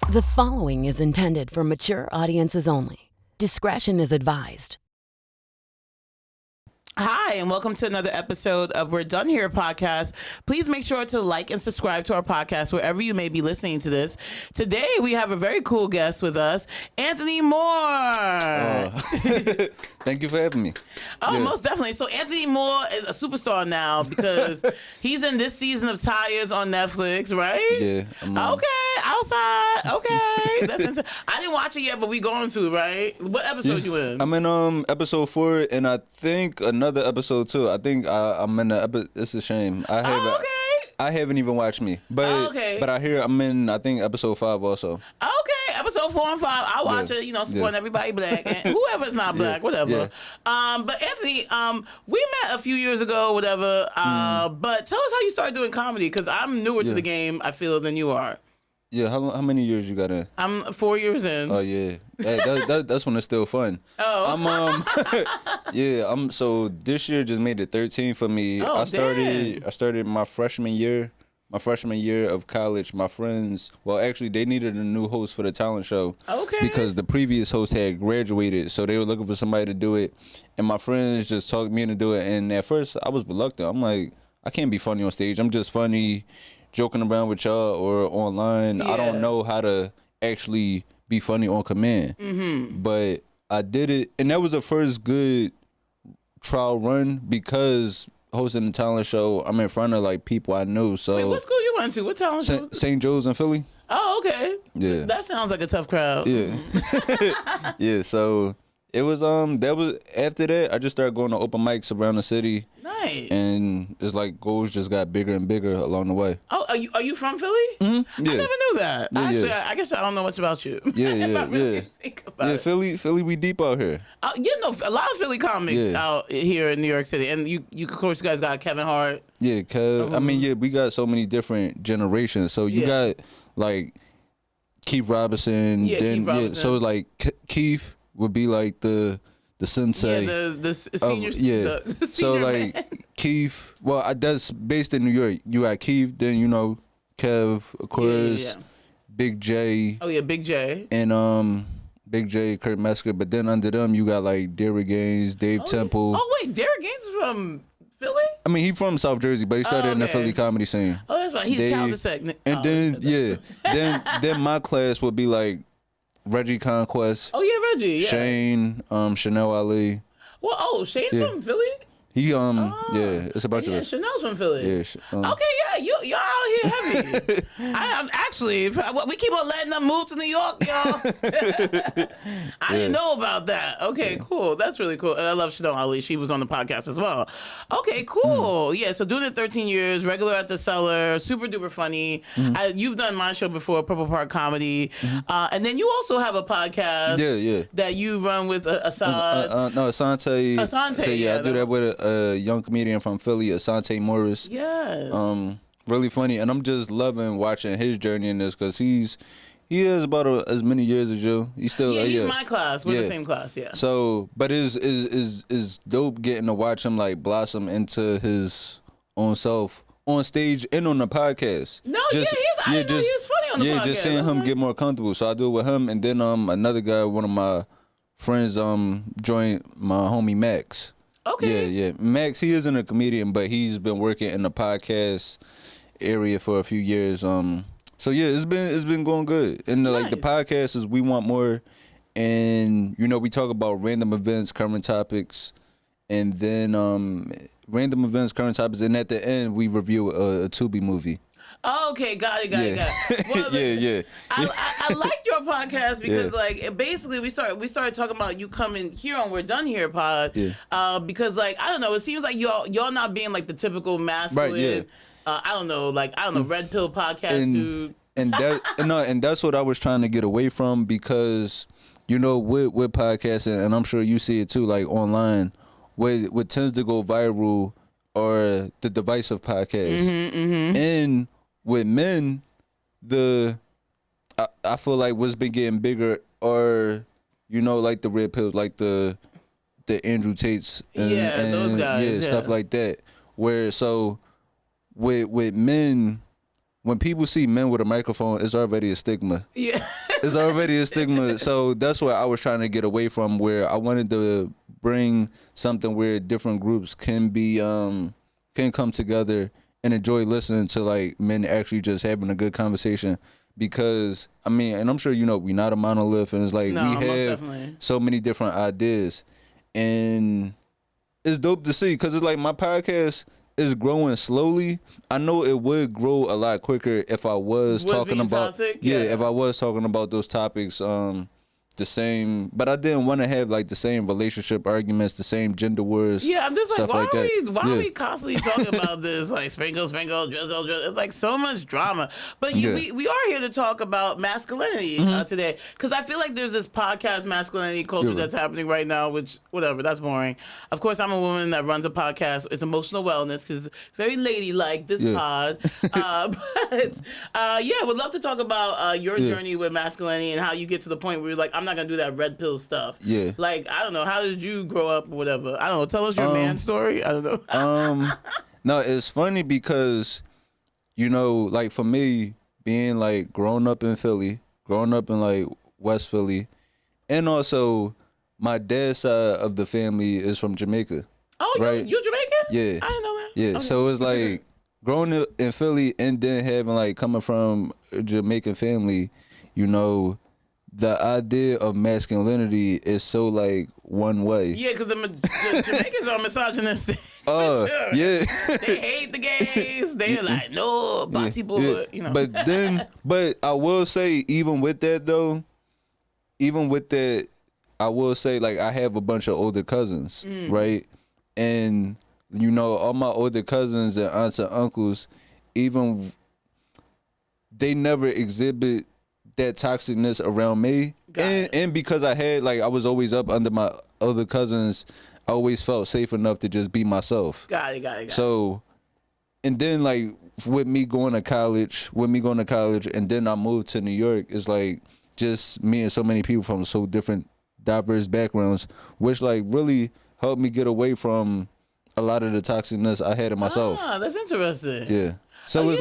The following is intended for mature audiences only. Discretion is advised. Hi, and welcome to another episode of We're Done Here podcast. Please make sure to like and subscribe to our podcast wherever you may be listening to this. Today, we have a very cool guest with us, Anthony Moore. Thank you for having me. Oh, Yeah. Most definitely. So Anthony Moore is a superstar now because he's in this season of Tires on Netflix, right? Yeah. Okay, outside. Okay. I didn't watch it yet, but we going to, right? What episode you in? I'm in episode 4, and I think another episode too. I think I'm in the episode. It's a shame. I haven't even watched me, but but I hear I'm in. I think episode 5 also. Okay, episode 4 and 5. I'll watch it. You know, supporting everybody black and whoever's not black, whatever. Yeah. But Anthony, we met a few years ago, whatever. But tell us how you started doing comedy, because I'm newer to the game, I feel, than you are. Yeah, how many years you got in? I'm 4 years in. Oh yeah, that's when it's still fun. Oh. So this year just made it 13 for me. Oh, I started my freshman year of college. My friends, well, actually, they needed a new host for the talent show. Okay. Because the previous host had graduated, so they were looking for somebody to do it. And my friends just talked me into do it. And at first, I was reluctant. I'm like, I can't be funny on stage. I'm just funny joking around with y'all or online. Yeah. I don't know how to actually be funny on command. Mm-hmm. But I did it, and that was the first good trial run because hosting the talent show, I'm in front of like people I knew. So Wait, what school you went to? What talent show? St. Joe's in Philly. Oh, okay. Yeah. That sounds like a tough crowd. Yeah. Yeah, so it was after that I just started going to open mics around the city. Nice. And it's like goals just got bigger and bigger along the way. Oh, are you from Philly? Mm-hmm. Yeah. I never knew that. Yeah, Actually, yeah. I guess I don't know much about you. Yeah, If I really yeah. think about it. Philly, we deep out here. You know, a lot of Philly comics out here in New York City, and you of course, you guys got Kevin Hart. Yeah, cause I mean, we got so many different generations. So you got like Keith Robinson. Yeah, Keith Robinson. So like Keith would be like the sensei. Yeah, the senior. The So senior like man. Keith. Well, that's based in New York. You got Keith, then Kev, of course, Yeah. Big J. Oh yeah, Big J. And Big J, Kurt Metzger. But then under them, you got like Derrick Gaines, Dave Temple. Oh wait, Derrick Gaines is from Philly? I mean, he from South Jersey, but he started in the Philly comedy scene. Oh, that's right. He's Cul-de-sac. And then my class would be like Reggie Conquest. Oh yeah, Reggie. Yeah. Shane, Chanel Ali. Well, Shane's from Philly. He it's a bunch of us. Chanel's from Philly. Yeah. Okay, yeah, y'all out here heavy. I'm actually, we keep on letting them move to New York, y'all. I didn't know about that. Okay, cool. That's really cool. And I love Chanel Ali. She was on the podcast as well. Okay, cool. Yeah, so doing it 13 years, regular at the Cellar, super duper funny. You've done my show before, Purple Park Comedy. And then you also have a podcast that you run with Assad. No, Asante. Asante, yeah, I do that with a young comedian from Philly, Asante Morris. Yes. Really funny, and I'm just loving watching his journey in this because he has about as many years as you. He's still he's my class. We're the same class. Yeah. So, but is dope getting to watch him like blossom into his own self on stage and on the podcast. No, he was funny on the podcast. Yeah, just seeing him get more comfortable. So I do it with him, and then another guy, one of my friends, joined my homie Max. Okay. Yeah. Max, he isn't a comedian, but he's been working in the podcast area for a few years. So yeah, it's been going good. And like the podcast is We Want More, and we talk about random events, current topics, and then random events, current topics, and at the end we review a Tubi movie. Oh, okay, got it. Well, yeah. I liked your podcast because like basically we started talking about you coming here on We're Done Here pod. Yeah. Because like I don't know, it seems like y'all not being like the typical masculine. Right, yeah. I don't know, red pill podcast dude. And that's what I was trying to get away from because with podcasting, and I'm sure you see it too, like online, what tends to go viral are the divisive podcasts. And with men, I feel like what's been getting bigger are like the red pills, like the Andrew Tates and those guys, stuff like that. Where so with men, when people see men with a microphone, it's already a stigma. Yeah. It's already a stigma. So that's what I was trying to get away from, where I wanted to bring something where different groups can be can come together and enjoy listening to like men actually just having a good conversation. Because I mean, and I'm sure you know, we're not a monolith, and it's like we have so many different ideas, and it's dope to see because it's like my podcast is growing slowly. I know it would grow a lot quicker if I was talking about if I was talking about those topics the same, but I didn't want to have like the same relationship arguments, the same gender wars. Yeah, I'm just like, why like are we constantly talking about this? Like sprinkle, drizzle. It's like so much drama. But we are here to talk about masculinity today, because I feel like there's this podcast masculinity culture that's happening right now, which whatever, that's boring. Of course, I'm a woman that runs a podcast. It's emotional wellness because very ladylike this pod. But would love to talk about your journey with masculinity and how you get to the point where you're like, I'm not gonna do that red pill stuff. Yeah. Like, I don't know, how did you grow up or whatever? I don't know. Tell us your man story. I don't know. No, it's funny because, you know, like for me, being like growing up in like West Philly, and also my dad's side of the family is from Jamaica. Oh, right? You Jamaican? Yeah. I didn't know that. Yeah. Okay. So it's like growing up in Philly and then having like coming from a Jamaican family, you know, the idea of masculinity is so like one way. Yeah, because the Jamaicans are misogynistic. Sure. Yeah. They hate the gays. They're like, no, boxy boy. You know. But I will say, even with that, I will say like I have a bunch of older cousins, right? And you know, all my older cousins and aunts and uncles, even they never exhibit that toxicness around me, and because I was always up under my other cousins, I always felt safe enough to just be myself. Got it. So, and then like with me going to college, and then I moved to New York, it's like just me and so many people from so different, diverse backgrounds, which like really helped me get away from a lot of the toxicness I had in myself. Ah, that's interesting. Yeah. So it's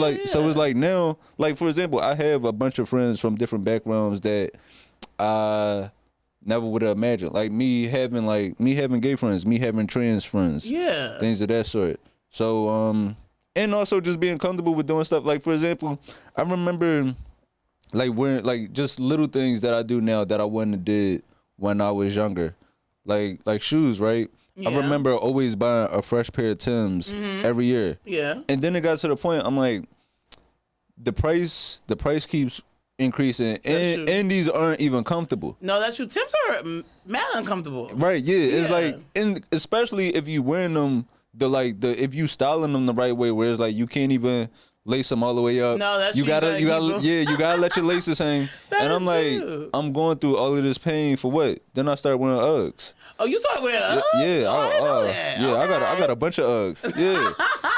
like now, like for example, I have a bunch of friends from different backgrounds that I never would have imagined. Like me having gay friends, me having trans friends, things of that sort. So and also just being comfortable with doing stuff. Like for example, I remember like wearing like just little things that I do now that I wouldn't have did when I was younger, like shoes, right? Yeah. I remember always buying a fresh pair of Timbs every year. Yeah. And then it got to the point I'm like, the price keeps increasing, and these aren't even comfortable. No, that's true. Timbs are mad uncomfortable. Right. Yeah. It's like, and especially if you wearing them if you styling them the right way, where it's like you can't even lace them all the way up. No, that's you gotta you gotta let your laces hang. And I'm like, I'm going through all of this pain for what? Then I start wearing Uggs. Oh, you started wearing Uggs? Yeah, I got a bunch of Uggs.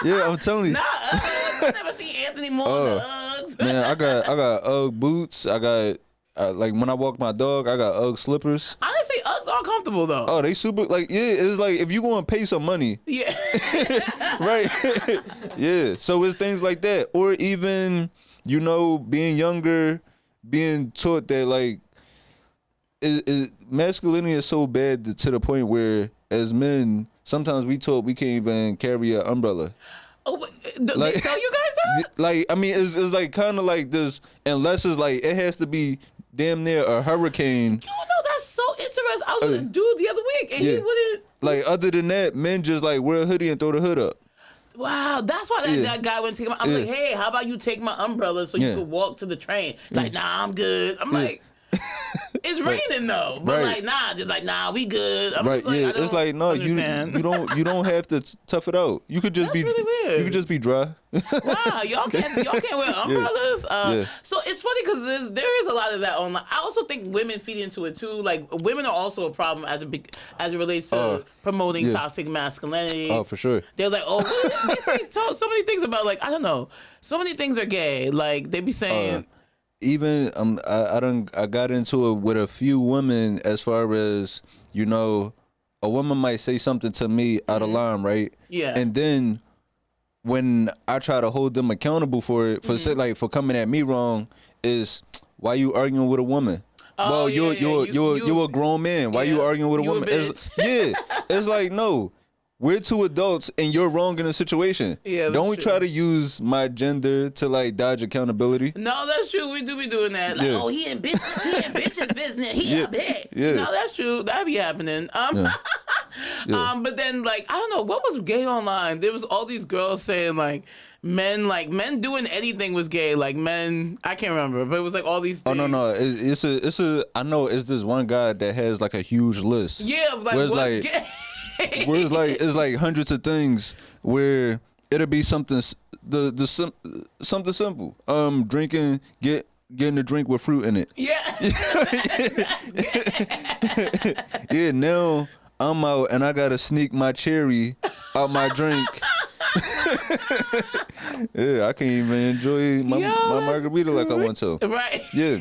Yeah, I'm telling you. Nah, Uggs. I never see Anthony Moore in the Uggs. Man, I got Ugg boots. I got like when I walk my dog, I got Ugg slippers. Honestly, Uggs are comfortable though. Oh, they super it's like if you gonna pay some money. Yeah. Right. Yeah. So it's things like that, or even being younger, being taught that like. Masculinity is so bad to the point where, as men, sometimes we taught we can't even carry an umbrella. Oh, they tell you guys that? Like, I mean, it's like kind of like this, unless it's like it has to be damn near a hurricane. You know, that's so interesting. I was with a dude the other week, and he wouldn't. Like, other than that, men just like wear a hoodie and throw the hood up. Wow, that's why that guy wouldn't take my. I'm like, hey, how about you take my umbrella so you could walk to the train? Like, nah, I'm good. I'm like. It's raining though, but like we good. I'm right? Like, it's like no, understand. you don't have to tough it out. You could just really weird. You could just be dry. Wow, y'all can't wear umbrellas. So it's funny because there is a lot of that online. I also think women feed into it too. Like women are also a problem as it relates to promoting toxic masculinity. Oh, for sure. They're like, they say so many things about like I don't know. So many things are gay. Like they be saying. Even I got into it with a few women as far as a woman might say something to me out of line, right? Yeah. And then when I try to hold them accountable for it, for say, like for coming at me wrong, is why you arguing with a woman? Oh, well, yeah, you're a grown man. Why you arguing with a woman? It's like, no, we're two adults and you're wrong in a situation. Yeah, don't we try to use my gender to like dodge accountability? No, that's true. We do be doing that. Like, oh, he in bitch's business. He a bitch. Yeah. No, that's true. That be happening. But then like I don't know what was gay online. There was all these girls saying like men doing anything was gay. Like men, I can't remember, but it was like all these things. Oh no, it's a. I know it's this one guy that has like a huge list. Yeah, like what's like, gay? Where it's like hundreds of things where it'll be something something simple. Drinking, getting a drink with fruit in it. Yeah. Yeah, now I'm out and I gotta sneak my cherry out my drink. Yeah, I can't even enjoy my margarita like I want to. Right. Yeah.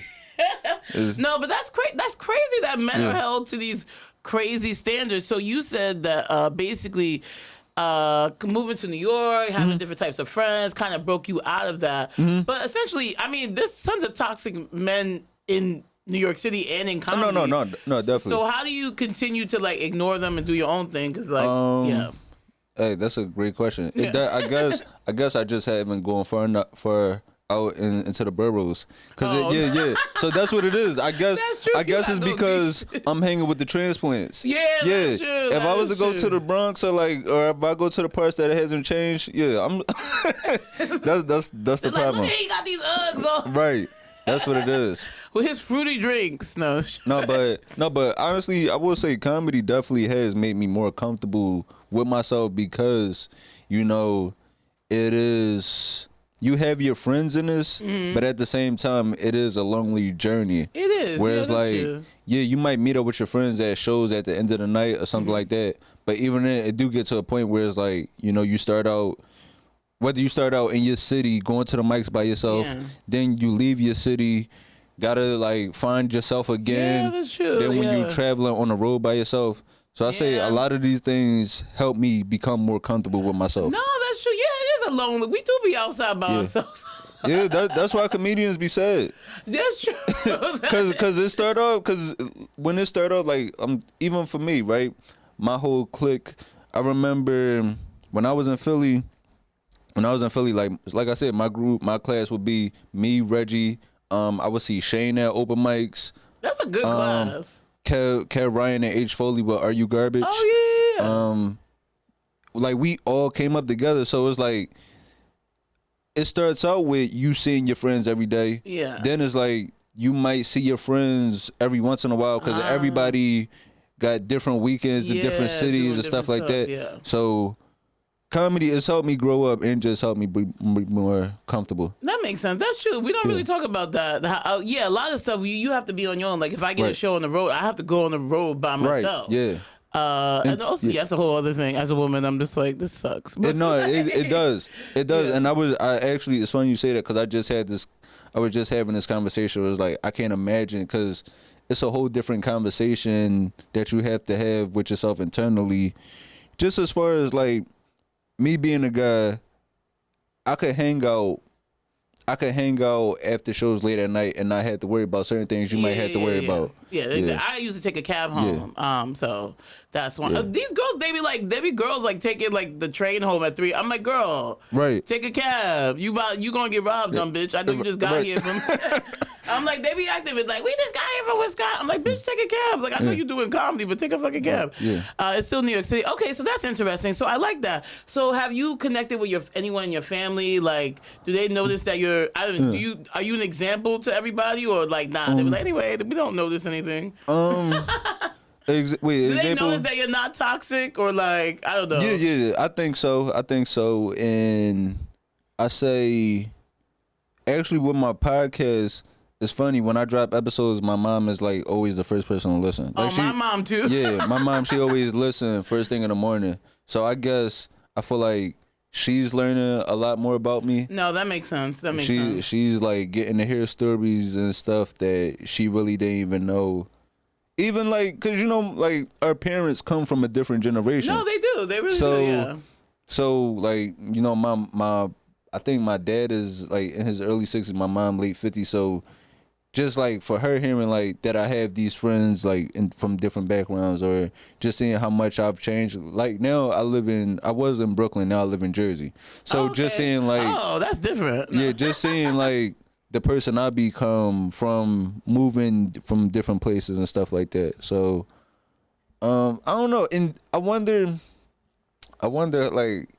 No, but that's crazy. That's crazy that men are held to these crazy standards. So you said that basically moving to New York, having different types of friends kind of broke you out of that. But essentially, I mean, there's tons of toxic men in New York City and in comedy. No, definitely. So how do you continue to like ignore them and do your own thing? Because like, Hey, that's a great question. I guess I just haven't gone far out into the boroughs. So that's what it is. I guess it's because I'm hanging with the transplants. Yeah. That's true. If I was to go to the Bronx or if I go to the parts that it hasn't changed, I'm. that's the problem. Look at he got these Uggs on. Right. That's what it is. With his fruity drinks. No, but honestly, I will say comedy definitely has made me more comfortable with myself because, it is, you have your friends in this, but at the same time, it is a lonely journey. It is. Whereas you might meet up with your friends at shows at the end of the night or something like that. But even then, it do get to a point where it's like, you start out, whether you start out in your city going to the mics by yourself, then you leave your city, gotta like find yourself again. Yeah, that's true. Then when you traveling on the road by yourself. So I say a lot of these things help me become more comfortable with myself. No, that's true. Yeah, it is a lonely. We do be outside by ourselves. Yeah, that's why comedians be sad. That's true. Because when it started out, like even for me, right, my whole clique. I remember when I was in Philly. Like I said, my class would be me, Reggie. I would see Shane at open mics. That's a good class. Kev Ryan and H Foley with Are You Garbage? Oh yeah. Like we all came up together, so it's like it starts out with you seeing your friends every day. Yeah. Then it's like you might see your friends every once in a while because everybody got different weekends in different cities and stuff like that. Yeah. So comedy has helped me grow up and just helped me be more comfortable. That makes sense. That's true. We don't really talk about that. A lot of stuff you have to be on your own. Like if I get a show on the road, I have to go on the road by myself. Right. Yeah. And also, that's a whole other thing. As a woman, I'm just like, this sucks. It does. It does. Yeah. And I actually, it's funny you say that because I was just having this conversation. It was like, I can't imagine because it's a whole different conversation that you have to have with yourself internally. Just as far as like, me being a guy, I could hang out after shows late at night and not have to worry about certain things you might have to worry about. Yeah, I used to take a cab home. So that's one. These girls, they be girls like taking like the train home at 3. I'm like, girl, take a cab. You gonna get robbed, dumb bitch. I know you just got here from. I'm like, they be acting like, we just got here from Wisconsin. I'm like, bitch, take a cab. Like, I know you're doing comedy, but take a fucking cab. Yeah. It's still New York City. Okay, so that's interesting. So I like that. So have you connected with anyone in your family? Like, do they notice that are you an example to everybody or like nah? They be like, anyway, we don't notice anything. Wait, do they notice that you're not toxic or like I don't know? Yeah. I think so. And I say, actually, with my podcast. It's funny when I drop episodes, my mom is like always the first person to listen. Like my mom too. Yeah, my mom, she always listen first thing in the morning. So I guess I feel like she's learning a lot more about me. No, that makes sense. She's like getting to hear stories and stuff that she really didn't even know. Even like, cause like our parents come from a different generation. No, they do. They really do. Yeah. So like, you know, my I think my dad is like in his early 60s, my mom late 50s. So just like for her hearing like that I have these friends like from different backgrounds, or just seeing how much I've changed. Like now I was in Brooklyn, now I live in Jersey. So just seeing like, oh, that's different. Yeah, just seeing like the person I become from moving from different places and stuff like that. So I don't know, and I wonder like,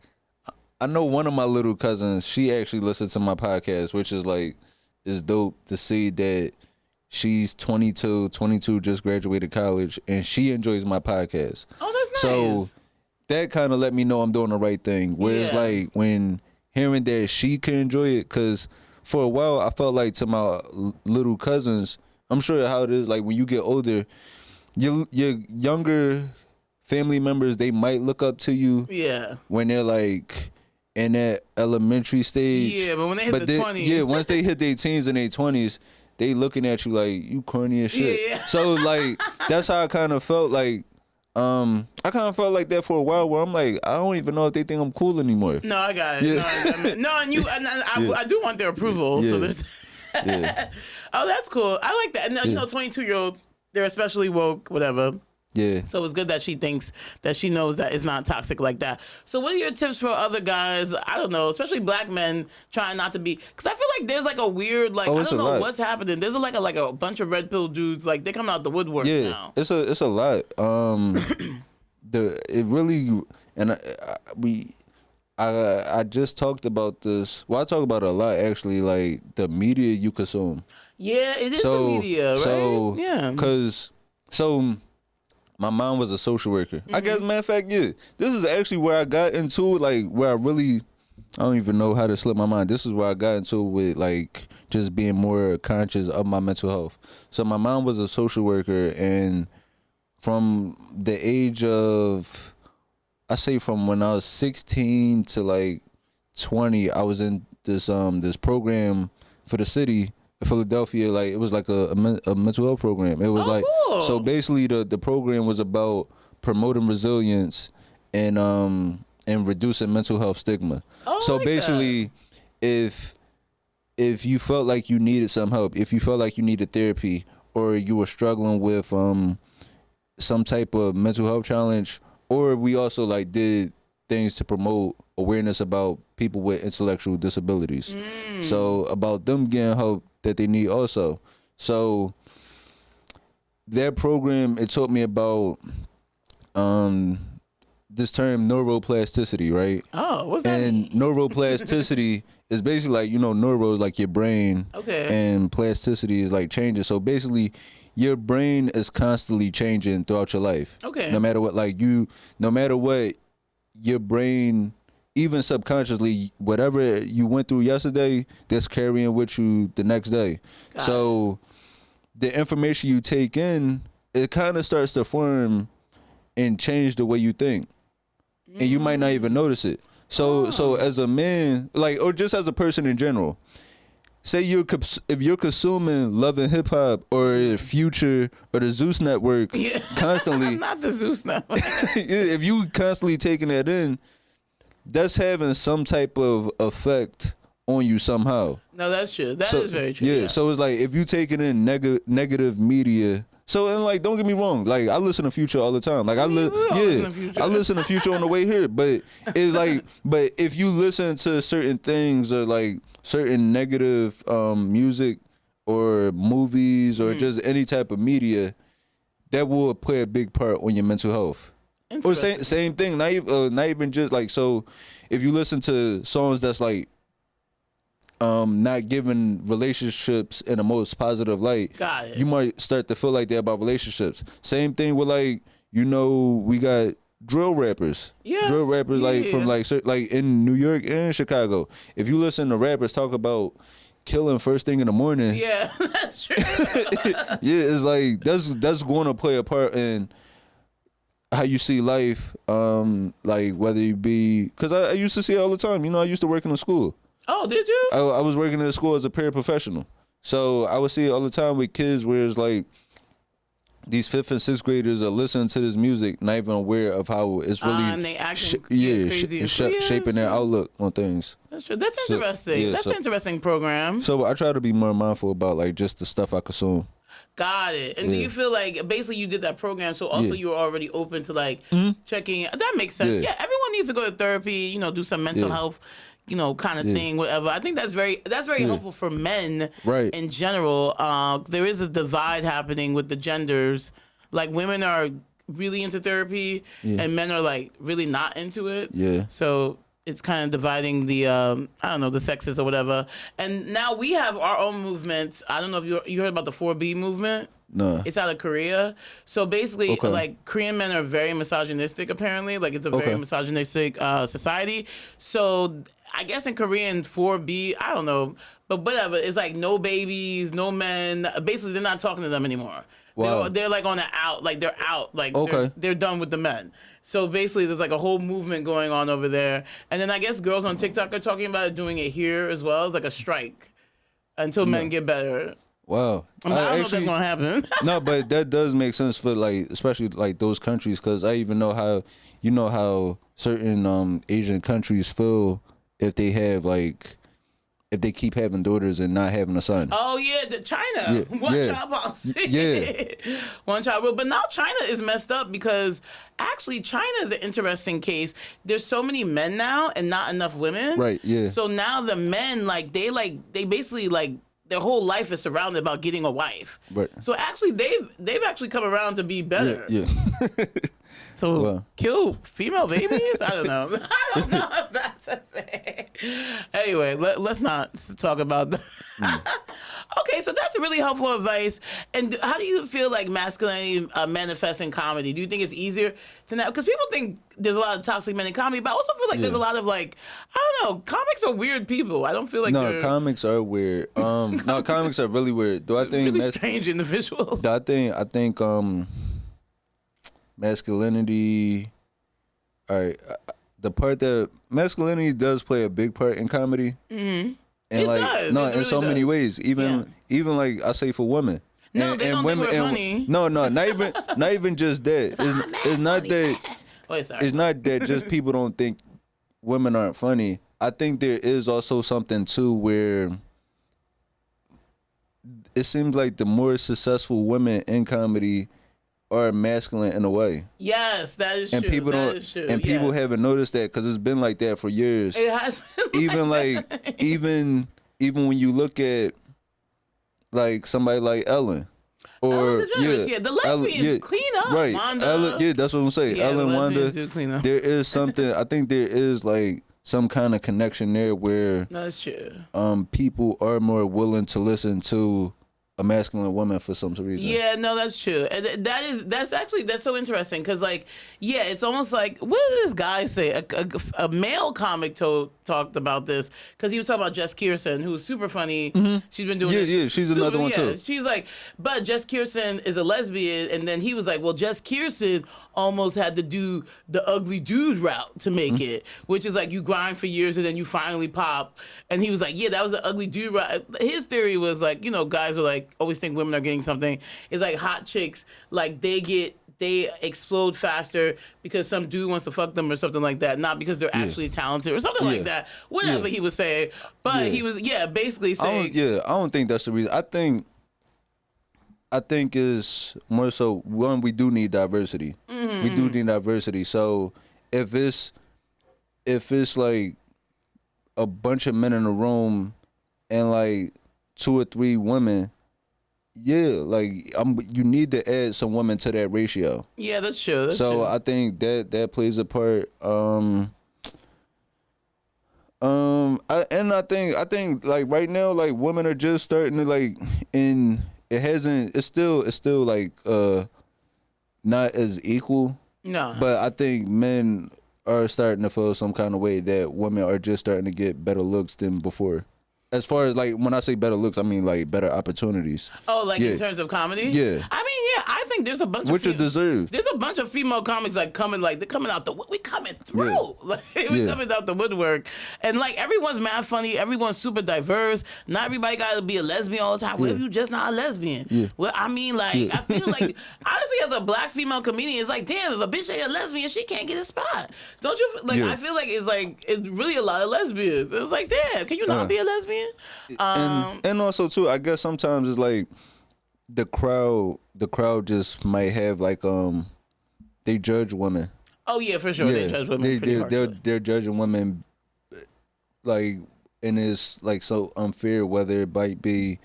I know one of my little cousins, she actually listens to my podcast, which is like, is dope to see that she's 22, just graduated college, and she enjoys my podcast. Oh, that's nice. So that kind of let me know I'm doing the right thing. Whereas like when hearing that she can enjoy it, because for a while I felt like to my little cousins, I'm sure how it is, like when you get older, your younger family members, they might look up to you. Yeah. When they're like in that elementary stage. Yeah, but when they hit the 20s. Yeah, once they hit their teens and their 20s, they looking at you like, you corny as shit. Yeah. So like, that's how I kind of felt like, I kind of felt like that for a while, where I'm like, I don't even know if they think I'm cool anymore. No, I got it. Yeah. No, I do want their approval. Yeah. So there's Oh, that's cool. I like that. And you know, 22-year-olds, they're especially woke, whatever. Yeah. So it's good that she thinks that she knows that it's not toxic like that. So what are your tips for other guys? I don't know, especially black men trying not to be, because I feel like there's like a weird, like, I don't know what's happening. There's like a bunch of red pill dudes, like they coming out the woodwork now. It's a lot. It really, and I just talked about this. Well, I talk about it a lot actually. Like the media you consume. Yeah, it is the media, right? So yeah, because my mom was a social worker. I guess, matter of fact, this is actually where I got into, like, where I don't even know how to slip my mind. This is where I got into with, like, just being more conscious of my mental health. So my mom was a social worker, and from the age of, I say from when I was 16 to, like, 20, I was in this program for the city Philadelphia. Like, it was like a mental health program. It was cool. So basically the program was about promoting resilience and reducing mental health stigma. So like basically if you felt like you needed some help, if you felt like you needed therapy, or you were struggling with some type of mental health challenge, or we also like did things to promote awareness about people with intellectual disabilities. So about them getting help that they need also. So that program, it taught me about this term neuroplasticity, right? Oh, what's that And mean? neuroplasticity is basically like, you know, neuro is like your brain. Okay. And plasticity is like changes. So basically your brain is constantly changing throughout your life. Okay. No matter what, your brain, even subconsciously, whatever you went through yesterday, that's carrying with you the next day. So the information you take in, it kind of starts to form and change the way you think. And you might not even notice it. So as a man, like, or just as a person in general, say if you're consuming Love and Hip Hop or Future or the Zeus Network constantly, not the Zeus Network. if you constantly taking that in, that's having some type of effect on you somehow. No, that's true. That is very true. Yeah, so it's like if you taking in negative media. So, and like, don't get me wrong, like I listen to Future all the time. Like I listen to Future on the way here. But it's like, but if you listen to certain things or like certain negative music or movies or just any type of media, that will play a big part on your mental health. Or same thing, not even just like, so if you listen to songs that's like not giving relationships in the most positive light, you might start to feel like they're about relationships. Same thing with like, you know, we got drill rappers. Drill rappers like from like in New York and Chicago. If you listen to rappers talk about killing first thing in the morning. Yeah, that's true. It's like that's going to play a part in how you see life, like whether you be, because I used to see it all the time. You know, I used to work in a school. Oh, did you? I was working in a school as a paraprofessional. So I would see it all the time with kids where it's like these 5th and 6th graders are listening to this music, not even aware of how it's really and they acting crazy shaping their outlook on things. That's true. That's interesting. That's an interesting program. So I try to be more mindful about like just the stuff I consume. Got it. And do you feel like basically you did that program, so also you were already open to like checking? That makes sense. Yeah, everyone needs to go to therapy. Do some mental health. Kind of thing, whatever. I think that's very helpful for men in general. There is a divide happening with the genders. Like women are really into therapy and men are like really not into it. Yeah. So it's kind of dividing the the sexes or whatever. And now we have our own movements. I don't know if you heard about the 4B movement. No. It's out of Korea. So basically, like, Korean men are very misogynistic, apparently. Like, it's a very misogynistic society. So I guess in Korean 4B, I don't know, but whatever. It's like no babies, no men. Basically, they're not talking to them anymore. Wow. They're like on the out, like they're out, like they're done with the men. So basically, there's like a whole movement going on over there. And then I guess girls on TikTok are talking about it, doing it here as well. It's like a strike until men get better. Wow. I don't know if that's gonna happen. No, but that does make sense for like, especially like those countries, because I even know how certain Asian countries feel if they have like, if they keep having daughters and not having a son. Oh yeah, China. One child policy. Yeah. One child rule. But now China is messed up because actually China is an interesting case. There's so many men now and not enough women. Right, yeah. So now the men they basically like their whole life is surrounded about getting a wife. Right. So actually they've actually come around to be better. Yeah. So kill female babies? I don't know. I don't know if that's a thing. Anyway, let's not talk about that. Okay, so that's really helpful advice. And how do you feel like masculinity manifests in comedy? Do you think it's easier to now? Because people think there's a lot of toxic men in comedy, but I also feel like there's a lot of like, I don't know, comics are weird people. I don't feel like comics are weird. No, comics are really weird. Do I think really strange individuals? I think masculinity. All right, the part that masculinity does play a big part in comedy. Mm-hmm. And it does. No, in so many ways. Even like I say for women. No, they don't think we're funny. No, not even just that. It's not that. Wait, sorry. It's not that just people don't think women aren't funny. I think there is also something too where it seems like the more successful women in comedy are masculine in a way. Yes, that is and true. People don't, is true. And people haven't noticed that because it's been like that for years. It has been even when you look at like somebody like Ellen. Or the lesbians clean up. Right. Wanda. Ellen, that's what I'm saying. Yeah, Ellen, Wanda. Do clean up. There is something. I think there is like some kind of connection there where that's true. People are more willing to listen to a masculine woman for some reason. Yeah, no, that's true. And that's so interesting because it's almost like, what did this guy say? A male comic talked about this because he was talking about Jess Kirsten, who's super funny. Mm-hmm. She's been doing this. Yeah, she's another one too. She's like, but Jess Kirsten is a lesbian, and then he was like, well, Jess Kirsten almost had to do the ugly dude route to make it, which is like you grind for years and then you finally pop. And he was like, yeah, that was the ugly dude route. His theory was like, guys are like, always think women are getting something. It's like hot chicks, like they explode faster because some dude wants to fuck them or something like that, not because they're actually talented or something like that. Whatever he was saying, but he was basically saying. I don't think that's the reason. I think is more so one, we do need diversity. Mm-hmm. We do need diversity. So if it's like a bunch of men in a room and like 2 or 3 women. Yeah, like you need to add some women to that ratio. Yeah, that's true. So I think that plays a part. I think like right now, like women are just starting to like it's still like not as equal. No. But I think men are starting to feel some kind of way that women are just starting to get better looks than before. As far as like when I say better looks, I mean like better opportunities. Oh, like in terms of comedy? Yeah. I mean, I think think there's a bunch which of is deserved. There's a bunch of female comics they're coming out we coming through. Like, we coming out the woodwork. And like everyone's mad funny, everyone's super diverse. Not everybody gotta be a lesbian all the time. What if you just not a lesbian? Well, I mean, like I feel like honestly as a black female comedian, it's like, damn, if a bitch ain't a lesbian, she can't get a spot. Don't you like I feel like it's really a lot of lesbians. It's like, damn, can you not be a lesbian? And also too, I guess sometimes it's like the crowd just might have like they judge women. Oh yeah, for sure. They judge women. They're judging women like, and it's like so unfair, whether it might be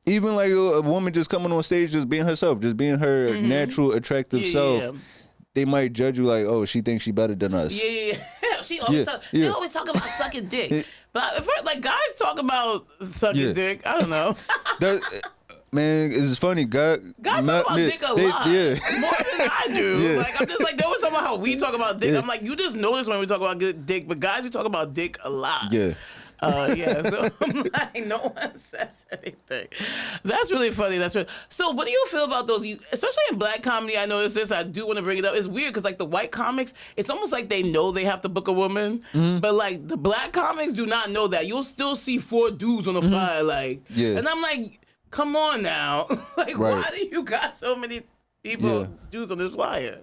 even like a woman just coming on stage just being herself, just being her natural attractive self. They might judge you like, oh, she thinks she better than us. She always they always talk about sucking dick. But if like guys talk about sucking dick, I don't know. Man, it's funny. Guys talk about dick a lot. More than I do. Like I'm just like, there was something about how we talk about dick. I'm like, you just notice when we talk about dick, but guys, we talk about dick a lot. Yeah. So I'm like, no one says anything. That's really funny. So what do you feel about those, especially in black comedy? I noticed this. I do want to bring it up. It's weird because like the white comics, it's almost like they know they have to book a woman, but like the black comics do not know that. You'll still see 4 dudes on the flyer, like, and I'm like, come on now, like, why do you got so many people dudes on this flyer?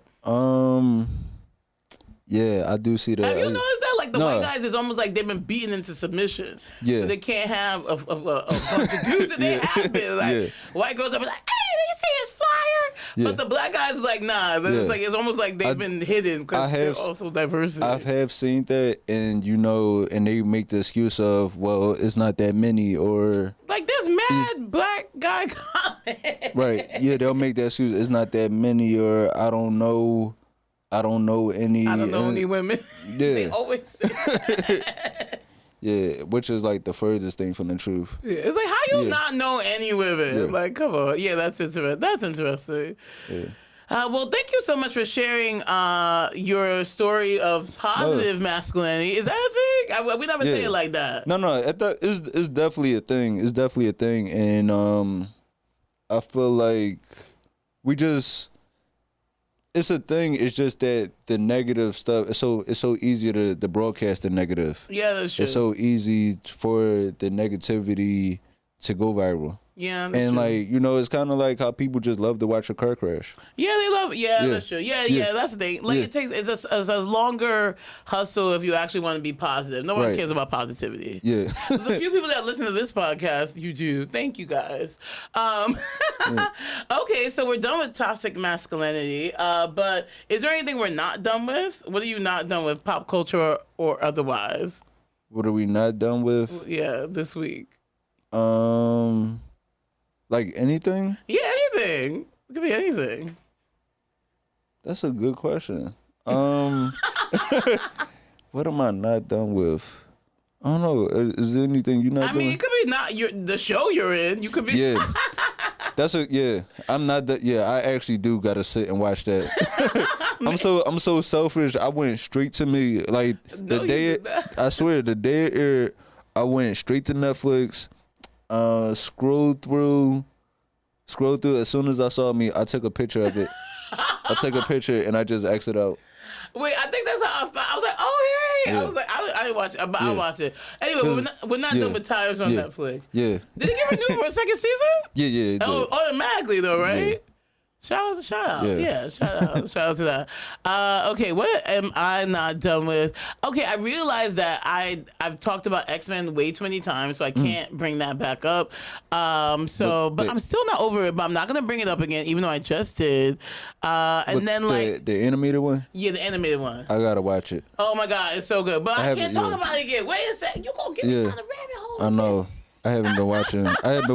Yeah, I do see that. Have you noticed that? Like the white guys, it's almost like they've been beaten into submission. Yeah. So they can't have a bunch of dudes that they have been. Like white girls are like, hey, did you see his flyer? Yeah. But the black guys are like, nah. It's like it's almost like they've been hidden because they're also diversity. I have seen that, and and they make the excuse of, well, it's not that many, or like there's mad black guy comments. Right. Yeah, they'll make that excuse. It's not that many, or I don't know any women. Yeah. They always say that. Yeah, which is like the furthest thing from the truth. Yeah, it's like, how you not know any women? Yeah. Like, come on. Yeah, that's interesting. Yeah. Well, thank you so much for sharing your story of positive masculinity. Is that a thing? We never say it like that. No, it's definitely a thing. It's definitely a thing, and I feel like it's a thing. It's just that the negative stuff. It's so easy to broadcast the negative. Yeah, that's true. It's so easy for the negativity to go viral. Yeah, that's and true. like it's kind of like how people just love to watch a car crash. Yeah, they love it. Yeah, that's true. Yeah, that's the thing. Like it's a longer hustle if you actually want to be positive. No one cares about positivity. Yeah, the few people that listen to this podcast, you do. Thank you guys. Okay, so we're done with toxic masculinity. But is there anything we're not done with? What are you not done with, pop culture or otherwise? What are we not done with? Yeah, this week. Like anything? Yeah, anything. It could be anything. That's a good question. What am I not done with? I don't know. Is there anything you're not doing? It could be not the show you're in. You could be. Yeah. I'm not that. Yeah, I actually do gotta sit and watch that. I'm so selfish. I went straight to me. Like I swear, the day it aired, I went straight to Netflix. Scrolled through. As soon as I saw me, I took a picture of it. I took a picture and I just exited out. Wait, I think that's how I felt. I was like, oh, hey. Yeah. I was like, I didn't watch it, but I'll watch it. Anyway, we're not done with Tires on Netflix. Yeah. Did it get renewed for a second season? Yeah. Oh, automatically though, right? Yeah. Shout out. Yeah, shout out to that. Okay, what am I not done with? Okay, I realized that I've talked about X-Men way too many times, so I can't bring that back up. But I'm still not over it, but I'm not going to bring it up again, even though I just did. And then like... The animated one? Yeah, the animated one. I got to watch it. Oh my God, it's so good. But I can't talk about it again. Wait a sec. You're going to get me down the rabbit hole. I know. I haven't been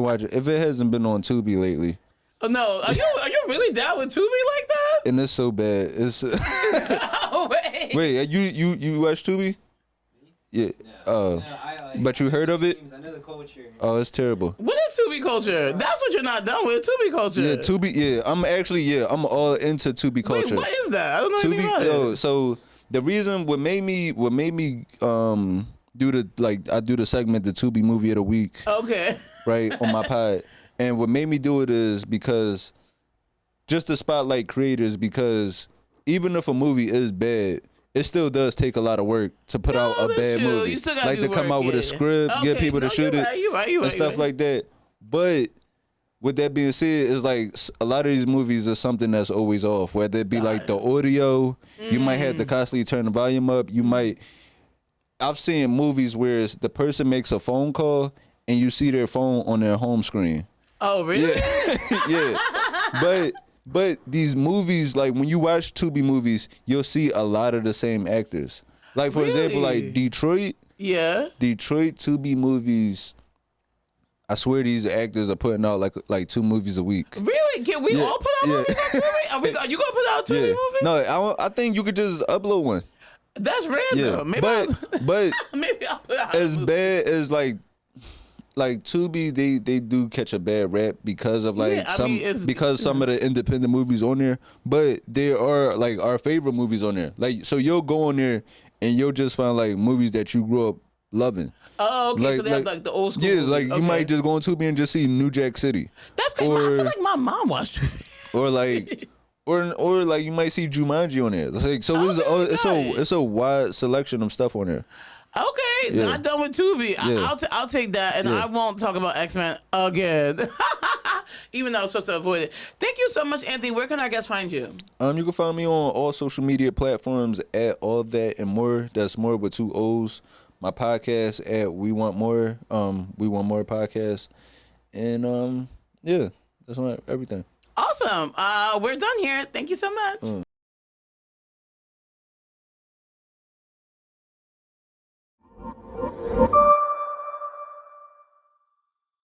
watching. If it hasn't been on Tubi lately. Oh, no, are you really down with Tubi like that? And it's so bad. It's oh, wait, you watch Tubi? Yeah. But you heard of it? I know the culture. Oh, it's terrible. What is Tubi culture? That's what you're not done with. Tubi culture. Yeah, Tubi. Yeah, I'm all into Tubi culture. Wait, what is that? I don't know anything about it. So the reason what made me do the segment, the Tubi movie of the week. Okay. Right on my pod. And what made me do it is because just to spotlight creators, because even if a movie is bad, it still does take a lot of work to put out a bad true. movie. You still gotta like do to come work, out with a script, get people to shoot it, You're right, and stuff like that. But with that being said, it's like a lot of these movies are something that's always off. Whether it be like the audio, you might have to constantly turn the volume up. You might. I've seen movies where the person makes a phone call and you see their phone on their home screen. Oh, really? Yeah. Yeah. But these movies, like when you watch Tubi movies, you'll see a lot of the same actors. Like for example, like Detroit. Yeah. Detroit Tubi movies. I swear these actors are putting out like 2 movies a week. Really? Can we all put out movies on Tubi? Are you gonna put out a Tubi movie? No, I think you could just upload one. That's random. Yeah, Maybe but maybe I'll put out as bad as like Tubi, they do catch a bad rap because of some of the independent movies on there. But there are like our favorite movies on there. Like so you'll go on there and you'll just find like movies that you grew up loving. Oh, okay. So they have like the old school. Yeah, movies. like you might just go on Tubi and just see New Jack City. That's crazy. I feel like my mom watched it. Or like or like you might see Jumanji on there. Like, so it's a wide selection of stuff on there. Okay, Yeah. not done with Tubi. Yeah. I'll take that, and I won't talk about X-Men again. Even though I was supposed to avoid it. Thank you so much, Anthony. Where can our guests find you? You can find me on all social media platforms at All That and More. That's more with 2 O's. My podcast at We Want More. We Want More podcast. And yeah, that's everything. Awesome. We're done here. Thank you so much.